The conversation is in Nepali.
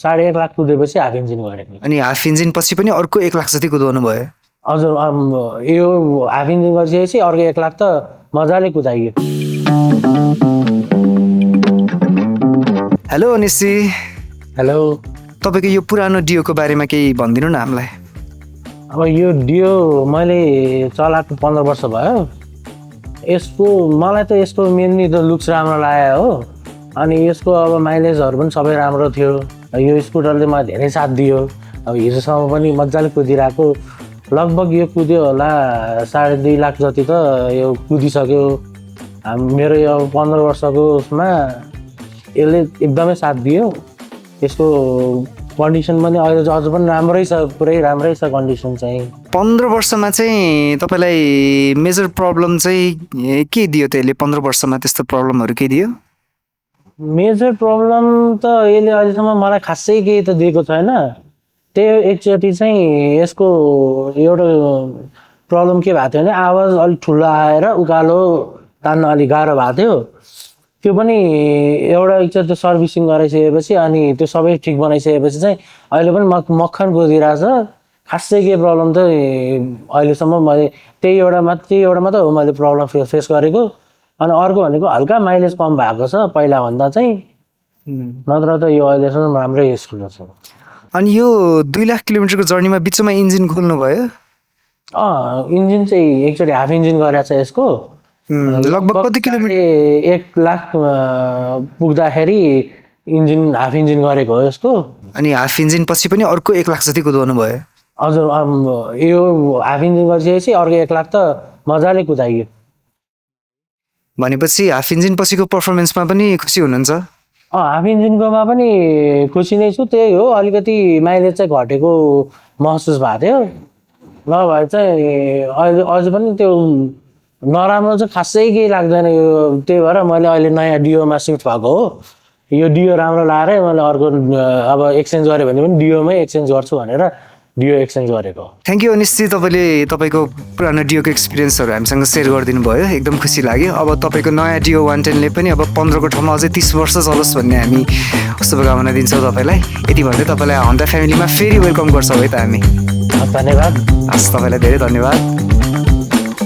1.5 लाख कुदेपछि हाफ इन्जिन गरेको। अनि हाफ इन्जिन पछि पनि अर्को 1 लाख जति कुदाउनु भयो? हजुर यो हाफ इन्जिन गरिसकेपछि अर्को 1 लाख त मजाले कुदाइयो। हेलो निसी। हेलो। तपाईँको यो पुरानो डियोको बारेमा केही भनिदिनु न हामीलाई। अब यो डियो मैले चलाएको 15 वर्ष भयो। यसको मलाई त यसको मेनली त लुक्स राम्रो लाग्यो हो, अनि यसको अब माइलेजहरू पनि सबै राम्रो थियो। यो स्कुटरले मलाई धेरै साथ दियो। अब हिजोसम्म पनि मजाले कुदिरहेको, लगभग यो कुद्यो होला 2.5 लाख जति त यो कुदिसक्यो। मेरो यो 15 वर्षको उसमा यसले एकदमै साथ दियो। यसको कन्डिसन पनि अहिले अझ पनि राम्रै छ, पुरै राम्रै छ कन्डिसन चाहिँ। 15 वर्षमा चाहिँ तपाईँलाई मेजर प्रब्लम चाहिँ के दियो त्यसले? 15 वर्षमा त्यस्तो प्रब्लमहरू के दियो? मेजर प्रब्लम त यसले अहिलेसम्म मलाई खासै केही त दिएको छैन। त्यही एकचोटि चाहिँ यसको एउटा प्रब्लम के भएको थियो भने आवाज अलिक ठुलो आएर उकालो तान्न अलिक गाह्रो भएको थियो। त्यो पनि एउटा एकचोटि सर्भिसिङ गराइसकेपछि अनि त्यो सबै ठिक बनाइसकेपछि चाहिँ अहिले पनि मक्खन कुदिरहेछ। खासै केही प्रब्लम त अहिलेसम्म मैले त्यही एउटा मात्र हो मैले प्रब्लम फेस गरेको। अनि अर्को भनेको हल्का माइलेज कम भएको छ पहिलाभन्दा चाहिँ, नत्र त यो अहिलेसम्म राम्रै स्कुटर छ। अनि यो 2 लाख किलोमिटरको जर्नीमा बिचमा इन्जिन खोल्नु भयो? इन्जिन चाहिँ एकचोटि हाफ इन्जिन गरेको छ यसको। लगभग कति किलोमिटर? 1 लाख पुग्दाखेरि इन्जिन हाफ इन्जिन गरेको हो यसको। अनि हाफ इन्जिन पछि पनि अर्को 1 लाख जति कुदाउनु भयो? हजुर यो हाफ इन्जिन गरिसकेपछि अर्को 1 लाख त मजाले कुदाइयो। भनेपछि हाफ इन्जिन पछिको पर्फर्मेन्समा पनि खुसी हुनुहुन्छ? हाफ इन्जिनकोमा पनि खुसी नै छु। त्यही हो अलिकति माइलेज चाहिँ घटेको महसुस भएको थियो, नभए चाहिँ अहिले अझ पनि त्यो नराम्रो चाहिँ खासै केही लाग्दैन यो। त्यही भएर मैले अहिले नयाँ डियोमा सिफ्ट भएको हो। यो डियो राम्रो लागेरै मैले अर्को अब एक्सचेन्ज गरेँ भने पनि डियोमै एक्सचेन्ज गर्छु भनेर डियो एक्सचेन्ज गरेको। थ्याङ्क यू अनिश जी, तपाईँले तपाईँको पुरानो डियोको एक्सपिरियन्सहरू हामीसँग सेयर गरिदिनु भयो, एकदम खुसी लाग्यो। अब तपाईँको नयाँ डियो 110ले पनि अब 15को ठाउँमा अझै 30 वर्ष चलोस् भन्ने हामी शुभकामना दिन्छौँ तपाईँलाई। यति भन्दै तपाईँलाई होन्डा फ्यामिलीमा फेरि वेलकम गर्छौँ है त हामी। धन्यवाद। हस्, तपाईँलाई धेरै धन्यवाद।